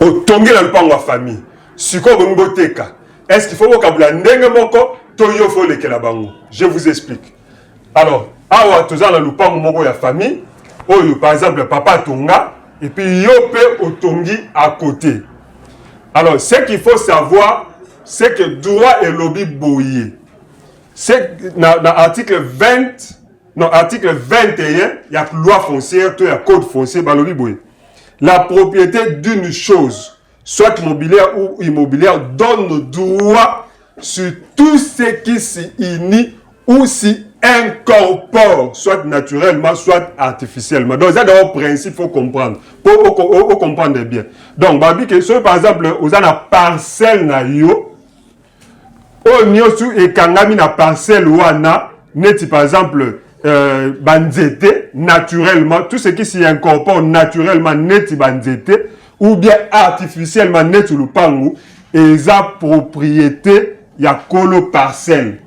otongi na lupango wa famille. Siko boteka. Est-ce qu'il faut vocabulaire ndenge moko toyo faut lekela bango? Je vous explique. Alors, awa toza na lupango moko ya famille, oyo par exemple papa tonga et puis yo pe otongi à côté. Alors, ce qu'il faut savoir, c'est que droit et lobby boyer. C'est dans l'article 20, non, article 21, il y a loi foncière, il y a code foncier, bah, lobby boyer. La propriété d'une chose, soit mobilière ou immobilière, donne le droit sur tout ce qui s'y unit ou s'y incorpore, soit naturellement, soit artificiellement. Donc, c'est un principe qu'il faut comprendre. Pour comprendre bien. Donc, Babi, par exemple, vous avez une parcelle na yo, et kangami na parcelle wana, neti par exemple, banzete, naturellement, tout ce qui s'y incorpore naturellement, neti banzete, ou bien artificiellement, neti lupangu, et sa propriété, ya kolo parcelle.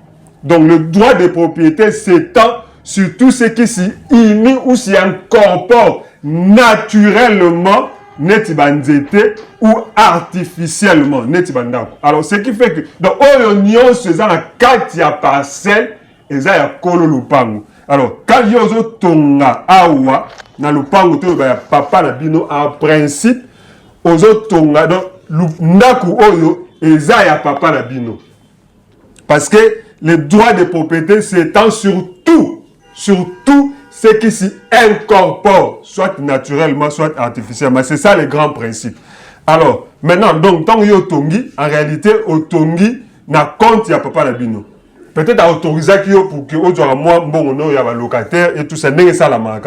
Donc le droit de propriété s'étend sur tout ce qui s'y unit ou s'y incorpore naturellement, neti banzete, ou artificiellement, neti bandako. Alors ce qui fait que, donc, oyo se za na kati ya parcelle, eza ya kolo lupangu. Alors, quand yozo tonga awa, na lupangu to ya papa na bino, en principe, ozo tonga, donc, ndaku oyo, eza ya papa na bino. Parce que le droit de propriété s'étend sur tout ce qui s'y incorpore, soit naturellement, soit artificiellement. C'est ça le grand principe. Alors, maintenant, donc, tant que yo tongi, en réalité, au tongi, na compte ya papa na bino. Peut-être à autoriser pour que autre moi bon non y a locataire et tout ça n'est ça la marque.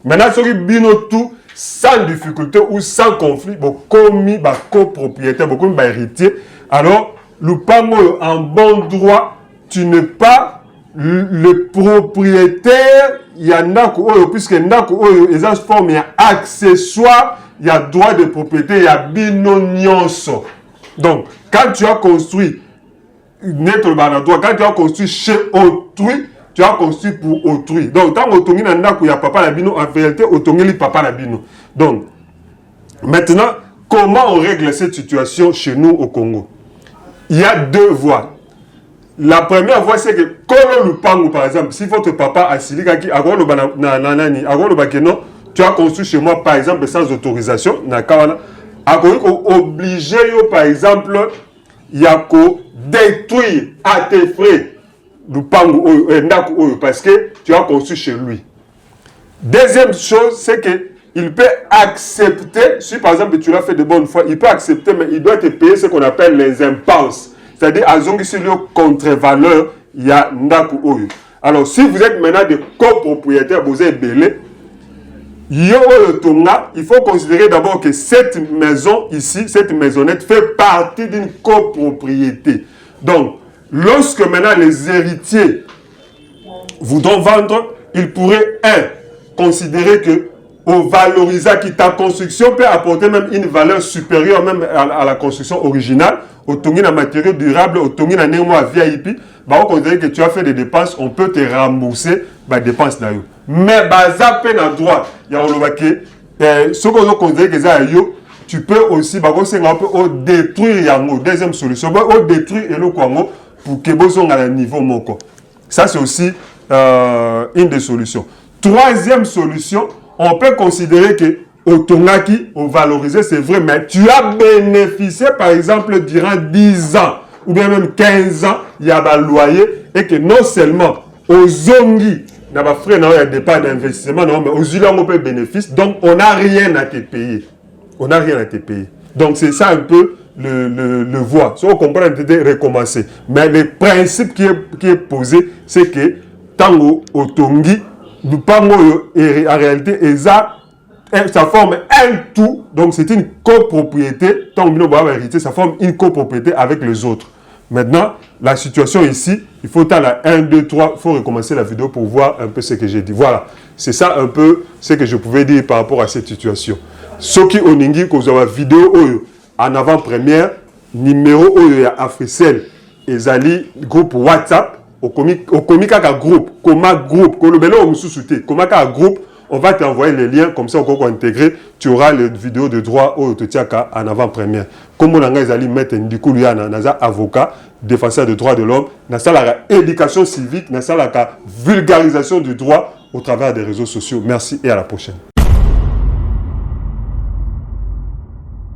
Maintenant ce qui bino tout sans difficulté ou sans conflit bon commis ba copropriétaire beaucoup ba héritier alors le pango en bon droit tu n'es pas le propriétaire il y a ndako oyo puisque ndako oyo les formes il y a accessoire il y a droit de propriété il y a bino nyonso. Donc quand tu as construit quand tu as construit chez autrui, tu as construit pour autrui. Donc, tant que tu as papa Labino, en réalité, tu as papa Labino. Donc, maintenant, comment on règle cette situation chez nous au Congo? Il y a deux voies. La première voie, c'est que, comme le pango, par exemple, si votre papa a silika qui tu as construit chez moi, par exemple, sans autorisation, obligé, par exemple, il y a détruire à tes frais le pango parce que tu as construit chez lui. Deuxième chose, c'est qu'il peut accepter, si par exemple tu l'as fait de bonne foi, il peut accepter, mais il doit te payer ce qu'on appelle les impasses. C'est-à-dire, à Zongi, sur le contre-valeur, il y a Ndaku Oyo. Alors, si vous êtes maintenant des copropriétaires, vous êtes belé, il faut considérer d'abord que cette maison ici, cette maisonnette fait partie d'une copropriété. Donc, lorsque maintenant les héritiers voudront vendre, ils pourraient, considérer que au valorisant qui ta construction peut apporter même une valeur supérieure même à la construction originale, au tongi na matériaux durables, au tongi na némo à VIP, bah on considère que tu as fait des dépenses, on peut te rembourser les dépenses d'ailleurs. Mais baza peine à droit, il y a ce qu'on considère que ça yo, tu peux aussi détruire yango. Deuxième solution, détruire et le kwango pour que vous à un niveau moko. Ça c'est aussi une des solutions. Troisième solution, on peut considérer que au tongaki, au valoriser, c'est vrai, mais tu as bénéficié par exemple durant 10 ans ou bien même 15 ans, il y a un loyer et que non seulement aux zongi, il y a des frais, il y a des dépenses d'investissement, mais aux îles, on peut bénéfice, donc on n'a rien à te payer. On n'a rien à te payer. Donc c'est ça un peu le voie. Si on comprend, on peut recommencer. Mais le principe qui est posé, c'est que tango otongi, nous parlons en réalité, ça forme un tout. Donc c'est une copropriété. Tango hérité, ça forme une copropriété avec les autres. Maintenant, la situation ici, il faut aller à 1, 2, 3, il faut recommencer la vidéo pour voir un peu ce que j'ai dit. Voilà, c'est ça un peu ce que je pouvais dire par rapport à cette situation. Ce qui ont dit que vous avez une vidéo en avant-première, numéro ya Africell, ezali groupe WhatsApp, au comika groupe, comment groupe, kolobelo mususu te, komaka groupe, on va t'envoyer les liens, comme ça, on va intégrer, tu auras les vidéos de droit au Totiaka en avant-première. Comme on a dit, mettre un avocat, défenseur des droits de l'homme, dans la éducation civique, dans la vulgarisation du droit au travers des réseaux sociaux. Merci et à la prochaine.